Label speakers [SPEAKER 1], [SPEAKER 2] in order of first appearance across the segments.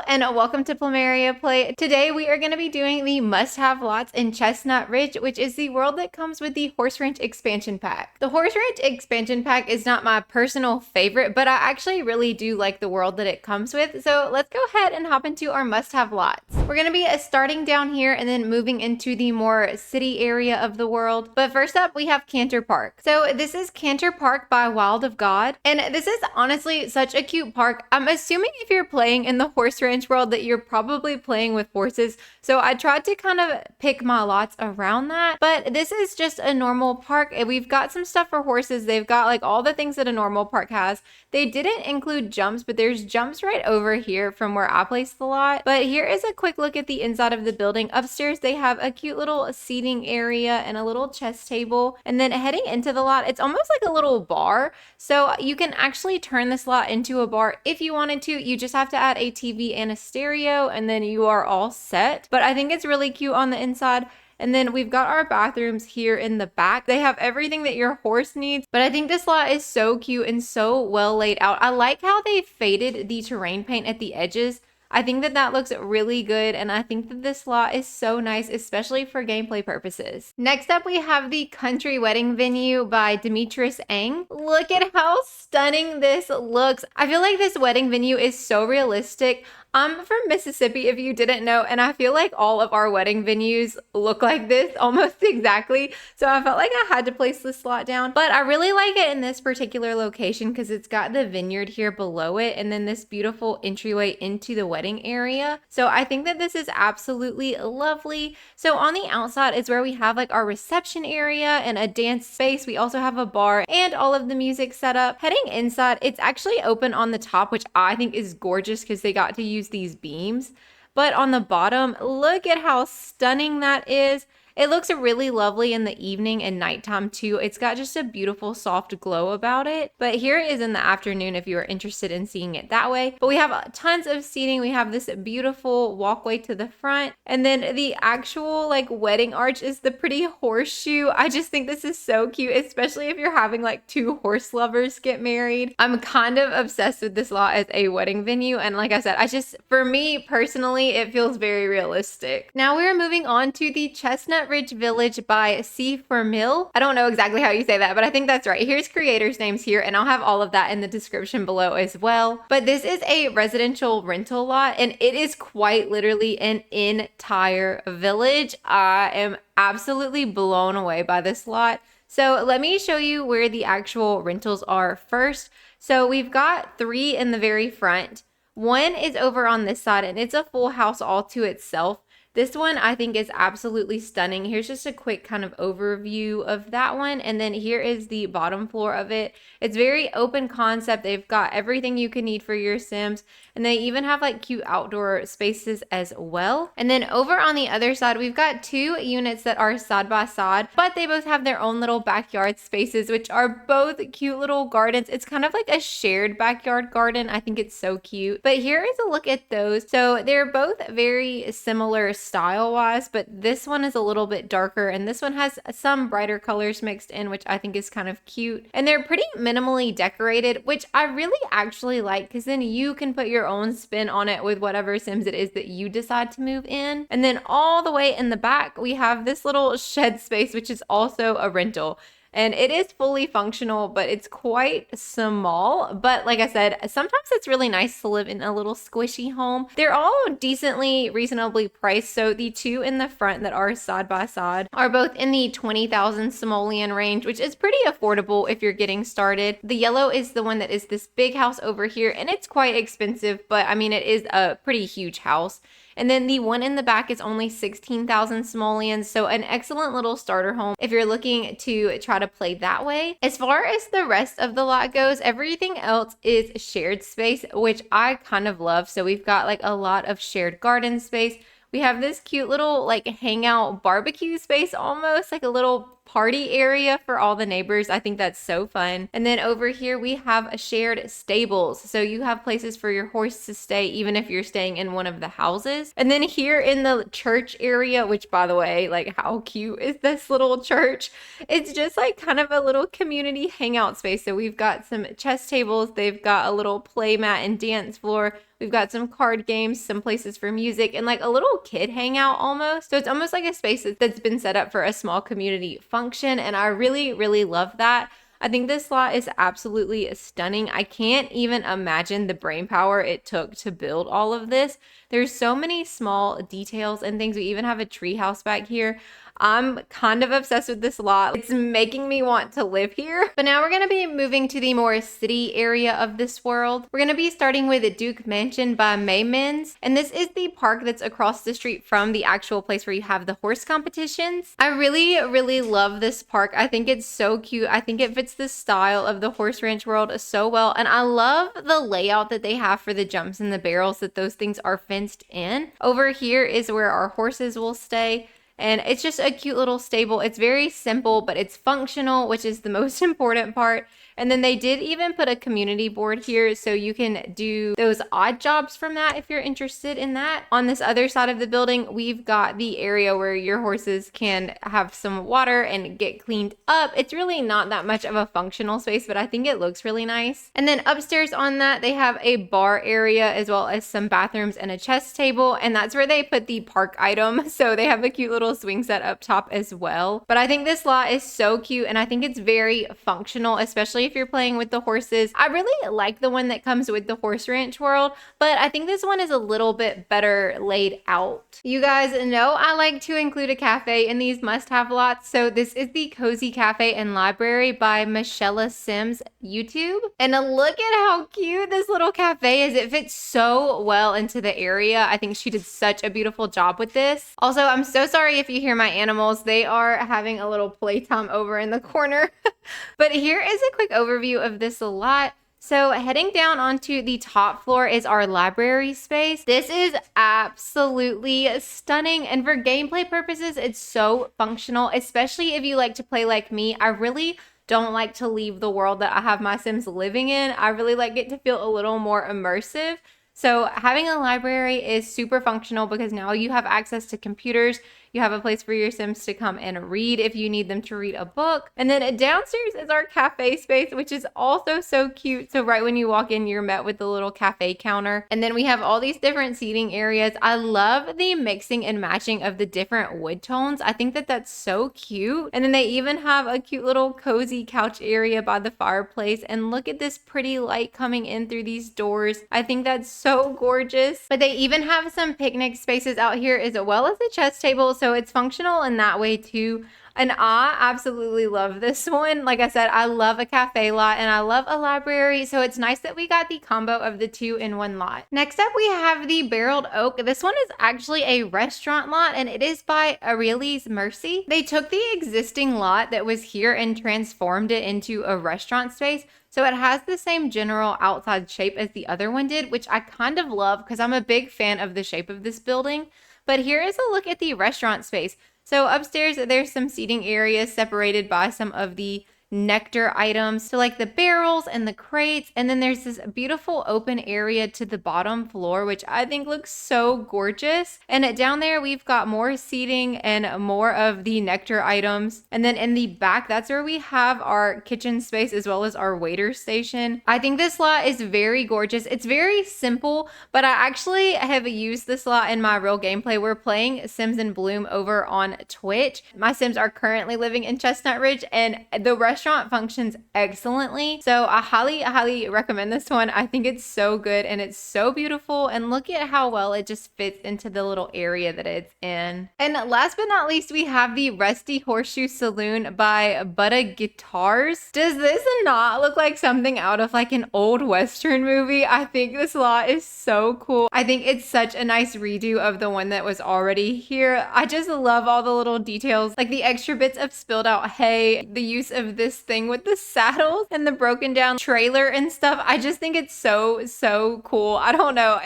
[SPEAKER 1] and welcome to PlumeriaPlay. Today we are going to be doing the must-have lots in Chestnut Ridge, which is the world that comes with the Horse Ranch expansion pack. The Horse Ranch expansion pack is not my personal favorite, but I actually really do like the world that it comes with. So let's go ahead and hop into our must-have lots. We're going to be starting down here and then moving into the more city area of the world. But first up, we have Canter Park. So this is Canter Park by WildofGod, and this is honestly such a cute park. I'm assuming if you're playing in the Horse Ranch world that you're probably playing with horses, so I tried to kind of pick my lots around that. But this is just a normal park. We've got some stuff for horses. They've got like all the things that a normal park has. They didn't include jumps, but there's jumps right over here from where I placed the lot. But here is a quick look at the inside of the building. Upstairs they have a cute little seating area and a little chess table, and then heading into the lot it's almost like a little bar, so you can actually turn this lot into a bar if you wanted to. You just have to add a TV and a stereo and then you are all set. But I think it's really cute on the inside. And then we've got our bathrooms here in the back. They have everything that your horse needs. But I think this lot is so cute and so well laid out. I like how they faded the terrain paint at the edges. I think that that looks really good, and I think that this lot is so nice, especially for gameplay purposes. Next up, we have the Country Wedding Venue by Demetrius Eng. Look at how stunning this looks. I feel like this wedding venue is so realistic. I'm from Mississippi, if you didn't know, and I feel like all of our wedding venues look like this almost exactly. So I felt like I had to place this slot down, but I really like it in this particular location because it's got the vineyard here below it and then this beautiful entryway into the wedding area. So I think that this is absolutely lovely. So on the outside is where we have like our reception area and a dance space. We also have a bar and all of the music set up. Heading inside, it's actually open on the top, which I think is gorgeous because they got to use these beams. But on the bottom, look at how stunning that is. It looks really lovely in the evening and nighttime too. It's got just a beautiful soft glow about it. But here it is in the afternoon if you are interested in seeing it that way. But we have tons of seating. We have this beautiful walkway to the front. And then the actual like wedding arch is the pretty horseshoe. I just think this is so cute, especially if you're having like two horse lovers get married. I'm kind of obsessed with this lot as a wedding venue. And like I said, for me personally, it feels very realistic. Now we're moving on to the Chestnut Ridge Village by C4Mill. I don't know exactly how you say that, but I think that's right. Here's creators' names here, and I'll have all of that in the description below as well. But this is a residential rental lot, and it is quite literally an entire village. I am absolutely blown away by this lot. So let me show you where the actual rentals are first. So we've got 3 in the very front. One is over on this side, and it's a full house all to itself. This one I think is absolutely stunning. Here's just a quick kind of overview of that one. And then here is the bottom floor of it. It's very open concept. They've got everything you can need for your Sims. And they even have like cute outdoor spaces as well. And then over on the other side, we've got 2 units that are side by side, but they both have their own little backyard spaces, which are both cute little gardens. It's kind of like a shared backyard garden. I think it's so cute. But here is a look at those. So they're both very similar style wise, but this one is a little bit darker and this one has some brighter colors mixed in, which I think is kind of cute. And they're pretty minimally decorated, which I really actually like because then you can put your own spin on it with whatever Sims it is that you decide to move in. And then all the way in the back, we have this little shed space, which is also a rental. And it is fully functional, but it's quite small. But like I said, sometimes it's really nice to live in a little squishy home. They're all decently, reasonably priced. So the 2 in the front that are side by side are both in the 20,000 simoleon range, which is pretty affordable if you're getting started. The yellow is the one that is this big house over here, and it's quite expensive, but I mean, it is a pretty huge house. And then the one in the back is only 16,000 simoleons, so an excellent little starter home if you're looking to try to play that way. As far as the rest of the lot goes, everything else is shared space, which I kind of love. So we've got like a lot of shared garden space. We have this cute little like hangout barbecue space, almost like a little party area for all the neighbors. I think that's so fun. And then over here we have a shared stables. So you have places for your horse to stay even if you're staying in one of the houses. And then here in the church area, which by the way, like how cute is this little church? It's just like kind of a little community hangout space. So we've got some chess tables. They've got a little play mat and dance floor. We've got some card games, some places for music, and like a little kid hangout almost. So it's almost like a space that's been set up for a small community function, and I really, really love that. I think this lot is absolutely stunning. I can't even imagine the brain power it took to build all of this. There's so many small details and things. We even have a tree house back here. I'm kind of obsessed with this lot. It's making me want to live here. But now we're going to be moving to the more city area of this world. We're going to be starting with Duke Mansion by Meyminz. And this is the park that's across the street from the actual place where you have the horse competitions. I really, really love this park. I think it's so cute. I think it fits the style of the horse ranch world so well. And I love the layout that they have for the jumps and the barrels, that those things are fenced in. Over here is where our horses will stay. And it's just a cute little stable. It's very simple, but it's functional, which is the most important part. And then they did even put a community board here, so you can do those odd jobs from that if you're interested in that. On this other side of the building, we've got the area where your horses can have some water and get cleaned up. It's really not that much of a functional space, but I think it looks really nice. And then upstairs on that, they have a bar area as well as some bathrooms and a chess table. And that's where they put the park item. So they have a cute little swing set up top as well. But I think this lot is so cute, and I think it's very functional, especially if you're playing with the horses. I really like the one that comes with the horse ranch world, but I think this one is a little bit better laid out. You guys know I like to include a cafe in these must-have lots, so this is the Cozy Cafe and Library by michaelasimsyt YouTube. And look at how cute this little cafe is. It fits so well into the area. I think she did such a beautiful job with this. Also, I'm so sorry if you hear my animals. They are having a little playtime over in the corner. But here is a quick overview of this lot. So heading down onto the top floor is our library space. This is absolutely stunning. And for gameplay purposes, it's so functional, especially if you like to play like me. I really don't like to leave the world that I have my Sims living in. I really like it to feel a little more immersive. So having a library is super functional because now you have access to computers. You have a place for your Sims to come and read if you need them to read a book. And then downstairs is our cafe space, which is also so cute. So right when you walk in, you're met with the little cafe counter. And then we have all these different seating areas. I love the mixing and matching of the different wood tones. I think that that's so cute. And then they even have a cute little cozy couch area by the fireplace. And look at this pretty light coming in through these doors. I think that's so gorgeous. But they even have some picnic spaces out here as well as a chess table. So it's functional in that way too. And I absolutely love this one. Like I said, I love a cafe lot and I love a library. So it's nice that we got the combo of the two in one lot. Next up, we have the Barreled Oak. This one is actually a restaurant lot and it is by AryliesMercy. They took the existing lot that was here and transformed it into a restaurant space. So it has the same general outside shape as the other one did, which I kind of love because I'm a big fan of the shape of this building. But here is a look at the restaurant space. So upstairs, there's some seating areas separated by some of the nectar items. So like the barrels and the crates. And then there's this beautiful open area to the bottom floor, which I think looks so gorgeous. And down there, we've got more seating and more of the nectar items. And then in the back, that's where we have our kitchen space as well as our waiter station. I think this lot is very gorgeous. It's very simple, but I actually have used this lot in my real gameplay. We're playing Sims in Bloom over on Twitch. My Sims are currently living in Chestnut Ridge and the restaurant functions excellently. So I highly recommend this one. I think it's so good and it's so beautiful. And look at how well it just fits into the little area that it's in. And last but not least, we have the Rusty Horseshoe Saloon by buddaguitarz. Does this not look like something out of like an old Western movie? I think this lot is so cool. I think it's such a nice redo of the one that was already here. I just love all the little details, like the extra bits of spilled out hay, the use of this thing with the saddles and the broken down trailer and stuff. I just think it's so cool. I don't know.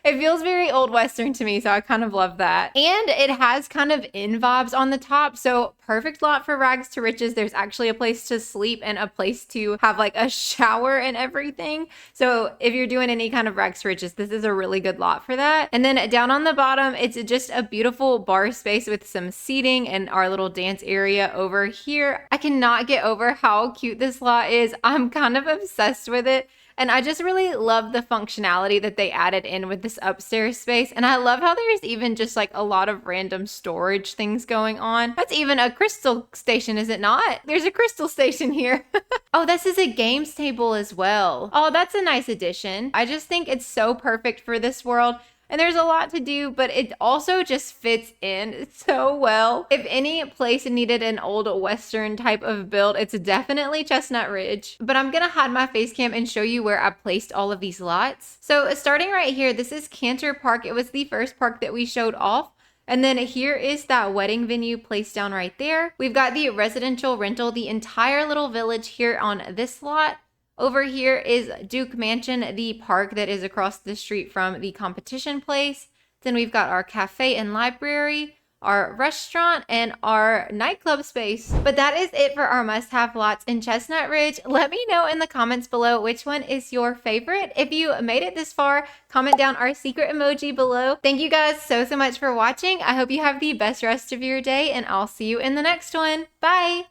[SPEAKER 1] It feels very old Western to me, so I kind of love that. And it has kind of in-vibes on the top, so perfect lot for rags to riches. There's actually a place to sleep and a place to have like a shower and everything. So if you're doing any kind of rags to riches, this is a really good lot for that. And then down on the bottom, it's just a beautiful bar space with some seating and our little dance area over here. I cannot get over how cute this lot is. I'm kind of obsessed with it. And I just really love the functionality that they added in with this upstairs space. And I love how there's even just like a lot of random storage things going on. That's even a crystal station, is it not? There's a crystal station here. Oh, this is a games table as well. Oh, that's a nice addition. I just think it's so perfect for this world. And there's a lot to do, but it also just fits in so well. If any place needed an old Western type of build, it's definitely Chestnut Ridge. But I'm gonna hide my face cam and show you where I placed all of these lots. So starting right here, this is Canter Park. It was the first park that we showed off. And then here is that wedding venue placed down right there. We've got the residential rental, the entire little village here on this lot. Over here is Duke Mansion, the park that is across the street from the competition place. Then we've got our cafe and library, our restaurant, and our nightclub space. But that is it for our must-have lots in Chestnut Ridge. Let me know in the comments below which one is your favorite. If you made it this far, comment down our secret emoji below. Thank you guys so much for watching. I hope you have the best rest of your day, and I'll see you in the next one. Bye!